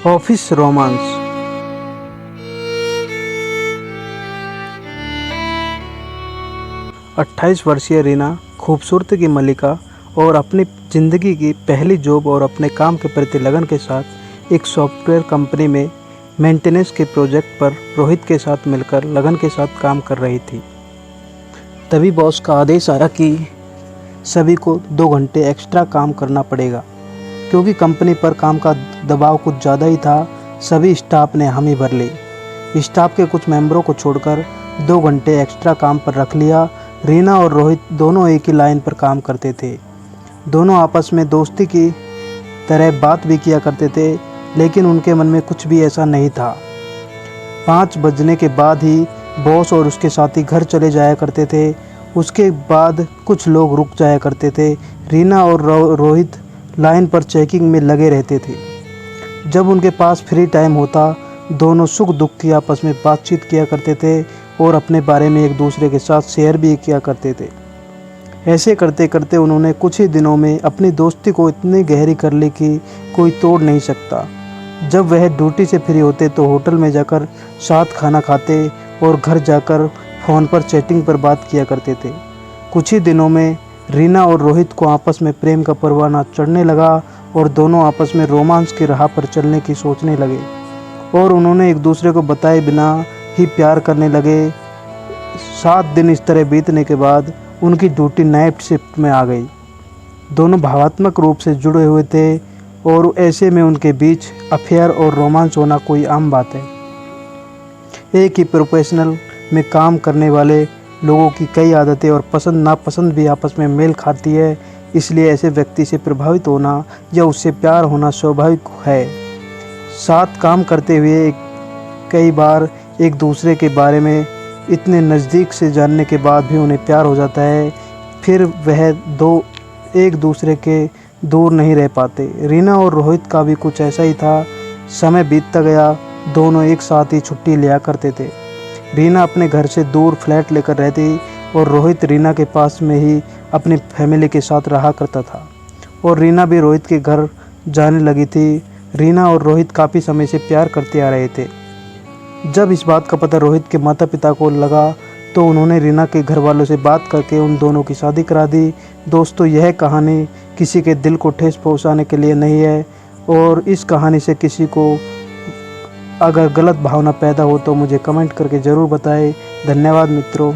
Office romance. 28 वर्षीय रीना खूबसूरती की मल्लिका और अपनी ज़िंदगी की पहली जॉब और अपने काम के प्रति लगन के साथ एक सॉफ्टवेयर कंपनी में मेंटेनेंस के प्रोजेक्ट पर रोहित के साथ मिलकर लगन के साथ काम कर रही थी। तभी बॉस का आदेश आया कि सभी को 2 घंटे एक्स्ट्रा काम करना पड़ेगा। क्योंकि कंपनी पर काम का दबाव कुछ ज़्यादा ही था, सभी स्टाफ ने हामी भर ली। स्टाफ के कुछ मेंबरों को छोड़कर 2 घंटे एक्स्ट्रा काम पर रख लिया। रीना और रोहित दोनों एक ही लाइन पर काम करते थे। दोनों आपस में दोस्ती की तरह बात भी किया करते थे, लेकिन उनके मन में कुछ भी ऐसा नहीं था। 5 बजने के बाद ही बॉस और उसके साथी घर चले जाया करते थे। उसके बाद कुछ लोग रुक जाया करते थे। रीना और रोहित लाइन पर चेकिंग में लगे रहते थे। जब उनके पास फ्री टाइम होता, दोनों सुख दुख की आपस में बातचीत किया करते थे और अपने बारे में एक दूसरे के साथ शेयर भी किया करते थे। ऐसे करते करते उन्होंने कुछ ही दिनों में अपनी दोस्ती को इतनी गहरी कर ली कि कोई तोड़ नहीं सकता। जब वह ड्यूटी से फ्री होते तो होटल में जाकर साथ खाना खाते और घर जाकर फ़ोन पर चैटिंग पर बात किया करते थे। कुछ ही दिनों में रीना और रोहित को आपस में प्रेम का परवाना चढ़ने लगा और दोनों आपस में रोमांस की राह पर चलने की सोचने लगे और उन्होंने एक दूसरे को बताए बिना ही प्यार करने लगे। 7 दिन इस तरह बीतने के बाद उनकी ड्यूटी नाइट शिफ्ट में आ गई। दोनों भावनात्मक रूप से जुड़े हुए थे और ऐसे में उनके बीच अफेयर और रोमांस होना कोई आम बात है। एक ही प्रोफेशनल में काम करने वाले लोगों की कई आदतें और पसंद नापसंद भी आपस में मेल खाती है, इसलिए ऐसे व्यक्ति से प्रभावित होना या उससे प्यार होना स्वाभाविक है। साथ काम करते हुए कई बार एक दूसरे के बारे में इतने नज़दीक से जानने के बाद भी उन्हें प्यार हो जाता है, फिर वह एक दूसरे के दूर नहीं रह पाते। रीना और रोहित का भी कुछ ऐसा ही था। समय बीतता गया, दोनों एक साथ ही छुट्टी लिया करते थे। रीना अपने घर से दूर फ्लैट लेकर रहती और रोहित रीना के पास में ही अपनी फैमिली के साथ रहा करता था और रीना भी रोहित के घर जाने लगी थी। रीना और रोहित काफ़ी समय से प्यार करते आ रहे थे। जब इस बात का पता रोहित के माता पिता को लगा तो उन्होंने रीना के घर वालों से बात करके उन दोनों की शादी करा दी। दोस्तों, यह कहानी किसी के दिल को ठेस पहुंचाने के लिए नहीं है और इस कहानी से किसी को अगर गलत भावना पैदा हो तो मुझे कमेंट करके ज़रूर बताएं। धन्यवाद मित्रों।